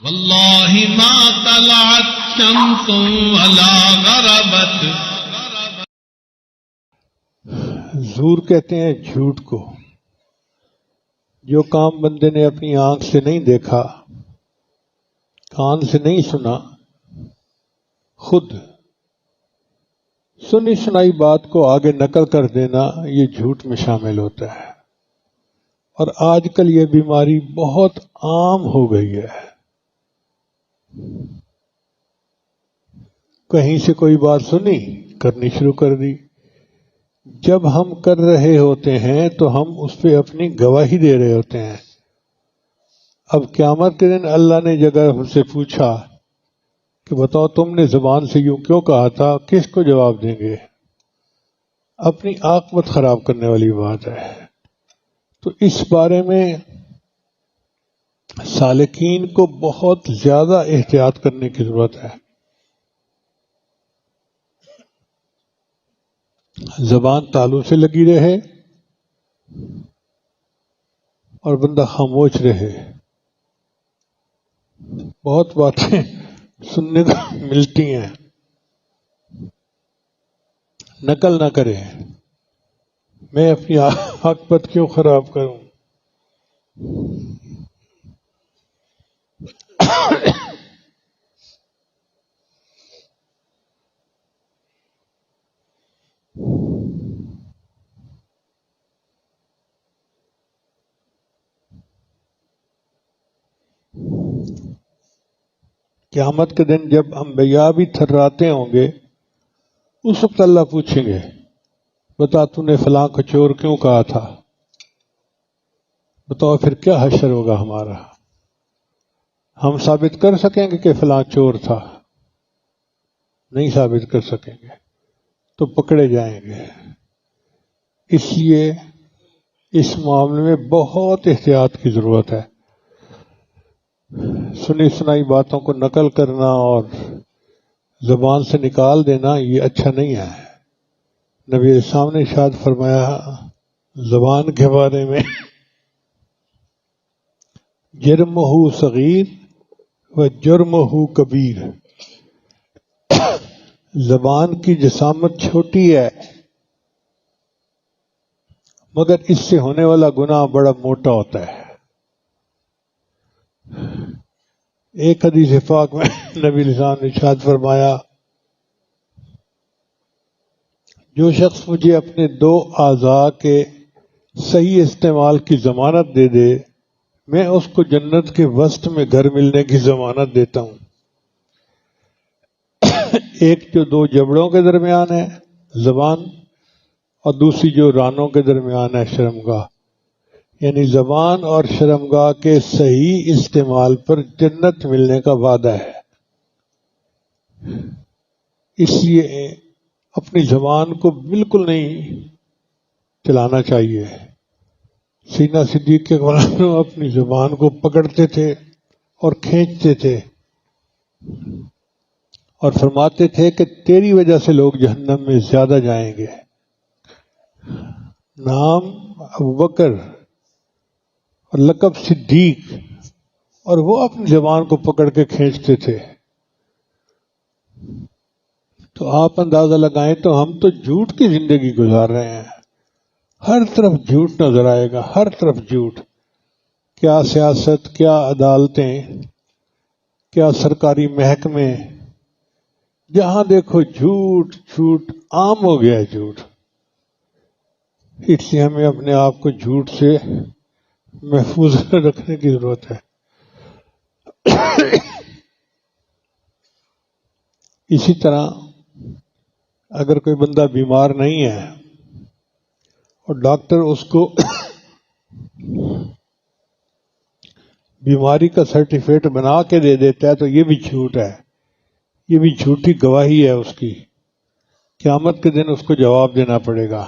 واللہ ما طلعت شمس ولا غربت. زور کہتے ہیں جھوٹ کو. جو کام بندے نے اپنی آنکھ سے نہیں دیکھا، کان سے نہیں سنا، خود سنی سنائی بات کو آگے نقل کر دینا، یہ جھوٹ میں شامل ہوتا ہے. اور آج کل یہ بیماری بہت عام ہو گئی ہے. کہیں سے کوئی بات سنی، کرنی شروع کر دی. جب ہم کر رہے ہوتے ہیں تو ہم اس پہ اپنی گواہی دے رہے ہوتے ہیں. اب قیامت کے دن اللہ نے جگہ ہم سے پوچھا کہ بتاؤ تم نے زبان سے یوں کیوں کہا تھا، کس کو جواب دیں گے؟ اپنی عاقبت خراب کرنے والی بات ہے. تو اس بارے میں سالکین کو بہت زیادہ احتیاط کرنے کی ضرورت ہے. زبان تالو سے لگی رہے اور بندہ خاموش رہے. بہت باتیں سننے کو ملتی ہیں، نقل نہ کرے. میں اپنی عاقبت کیوں خراب کروں؟ قیامت کے دن جب انبیاء بھی تھراتے ہوں گے، اس وقت اللہ پوچھیں گے بتا تو نے فلاں کو چور کیوں کہا تھا؟ بتاؤ پھر کیا حشر ہوگا ہمارا؟ ہم ثابت کر سکیں گے کہ فلاں چور تھا؟ نہیں ثابت کر سکیں گے تو پکڑے جائیں گے. اس لیے اس معاملے میں بہت احتیاط کی ضرورت ہے. سنی سنائی باتوں کو نقل کرنا اور زبان سے نکال دینا یہ اچھا نہیں ہے. نبی اسلام نے ارشاد فرمایا زبان کے بارے میں، جرمہ صغیر و جرمہ کبیر. زبان کی جسامت چھوٹی ہے مگر اس سے ہونے والا گناہ بڑا موٹا ہوتا ہے. ایک حدیث پاک میں نبی اسلام نے ارشاد فرمایا جو شخص مجھے اپنے 2 اعضاء کے صحیح استعمال کی ضمانت دے دے، میں اس کو جنت کے وسط میں گھر ملنے کی ضمانت دیتا ہوں. ایک جو 2 جبڑوں کے درمیان ہے زبان، اور دوسری جو رانوں کے درمیان ہے شرمگاہ. یعنی زبان اور شرمگاہ کے صحیح استعمال پر جنت ملنے کا وعدہ ہے. اس لیے اپنی زبان کو بالکل نہیں چلانا چاہیے. سیدنا صدیق کے غلام اپنی زبان کو پکڑتے تھے اور کھینچتے تھے اور فرماتے تھے کہ تیری وجہ سے لوگ جہنم میں زیادہ جائیں گے. نام ابوبکر اور لقب صدیق، اور وہ اپنی زبان کو پکڑ کے کھینچتے تھے. تو آپ اندازہ لگائیں تو ہم تو جھوٹ کی زندگی گزار رہے ہیں. ہر طرف جھوٹ نظر آئے گا، ہر طرف جھوٹ. کیا سیاست، کیا عدالتیں، کیا سرکاری محکمے، جہاں دیکھو جھوٹ جھوٹ عام ہو گیا ہے جھوٹ. اس لیے ہمیں اپنے آپ کو جھوٹ سے محفوظ رکھنے کی ضرورت ہے. اسی طرح اگر کوئی بندہ بیمار نہیں ہے اور ڈاکٹر اس کو بیماری کا سرٹیفکیٹ بنا کے دے دیتا ہے تو یہ بھی جھوٹ ہے، یہ بھی جھوٹی گواہی ہے اس کی. قیامت کے دن اس کو جواب دینا پڑے گا.